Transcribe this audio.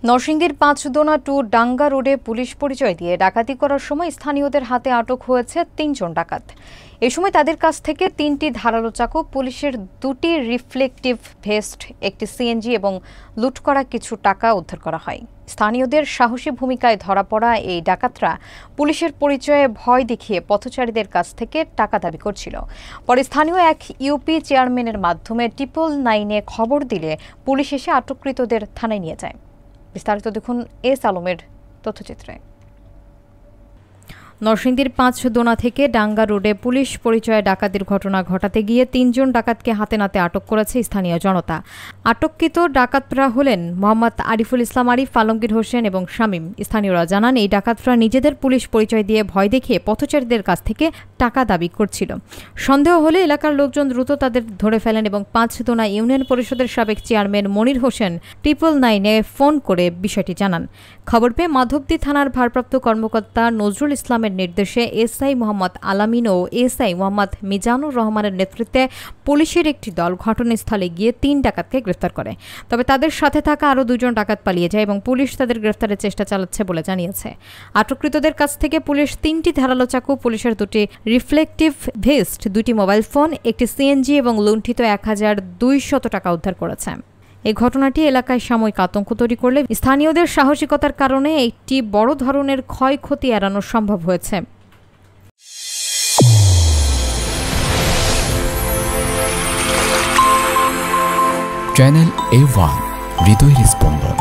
নরসিংদীর পাঁচদোনা টু ডাঙ্গা রোডে পুলিশ পরিচয় দিয়ে ডাকাতি করার সময় স্থানীয়দের হাতে আটক হয়েছে ৩ জন ডাকাত। এ সময় তাদের কাছ থেকে ৩টি ধারালো চাকু, পুলিশের 2টি রিফ্লেকটিভ ভেস্ট, একটি সিএনজি এবং লুট করা কিছু টাকা উদ্ধার করা হয়। স্থানীয়দের সাহসী ভূমিকায় ধরা পড়া এই ডাকাতরা পুলিশের পরিচয়ে ভয় দেখিয়ে পথচারীদের কাছ থেকে টাকা দাবি করছিল। পরে স্থানীয় এক ইউপি চেয়ারম্যানের মাধ্যমে 999-এ খবর দিলে পুলিশ এসে আটককৃতদের থানায় নিয়ে যায়। বিস্তারিত দেখুন এস আলমের তথ্যচিত্রে। নরসিংদীর পাঁচদোনা থেকে ডাঙ্গা রোডে পুলিশ পরিচয়ে ডাকাতির ঘটনা ঘটাতে গিয়ে 3 জন ডাকাতকে হাতে নাতে আটক করেছে স্থানীয় জনতা। আটককৃত ডাকাতরা হলেন মোহাম্মদ আরিফুল ইসলাম আরিফ, আলমগীর হোসেন এবং শামীম। স্থানীয়রা জানান, এই ডাকাতরা নিজেদের পুলিশ পরিচয় দিয়ে ভয় দেখিয়ে পথচারীদের কাছ থেকে টাকা দাবি করছিল। সন্দেহ হলে এলাকার লোকজন দ্রুত তাদের ধরে ফেলেন এবং পাঁচদোনা ইউনিয়ন পরিষদের সাবেক চেয়ারম্যান মনির হোসেন 999-এ ফোন করে বিষয়টি জানান। খবর পেয়ে মাধবদী থানার ভারপ্রাপ্ত কর্মকর্তা নজরুল ইসলামের নির্দেশে এসআই মোহাম্মদ আলামিন ও এসআই মোহাম্মদ মিজানুর রহমানের নেতৃত্বে পুলিশের একটি দল ঘটনাস্থলে গিয়ে 3 ডাকাতকে গ্রেফতার করে। তবে তাদের সাথে থাকা আরও 2 জন ডাকাত পালিয়ে যায় এবং পুলিশ তাদের গ্রেফতারের চেষ্টা চালাচ্ছে বলে জানিয়েছে। আটককৃতদের কাছ থেকে পুলিশ 3টি ধারালো চাকু, পুলিশের 2টি রিফ্লেকটিভ ভেস্ট, 2টি মোবাইল ফোন, একটি সিএনজি এবং লুণ্ঠিত 1200 টাকা উদ্ধার করেছে। এই ঘটনাটি এলাকায় সাময়িক আতঙ্ক তৈরি করলে স্থানীয়দের সাহসিকতার কারণে একটি বড় ধরনের ক্ষয়ক্ষতি এড়ানো সম্ভব হয়েছে। চ্যানেল A1 হৃদয়ের স্পন্দন।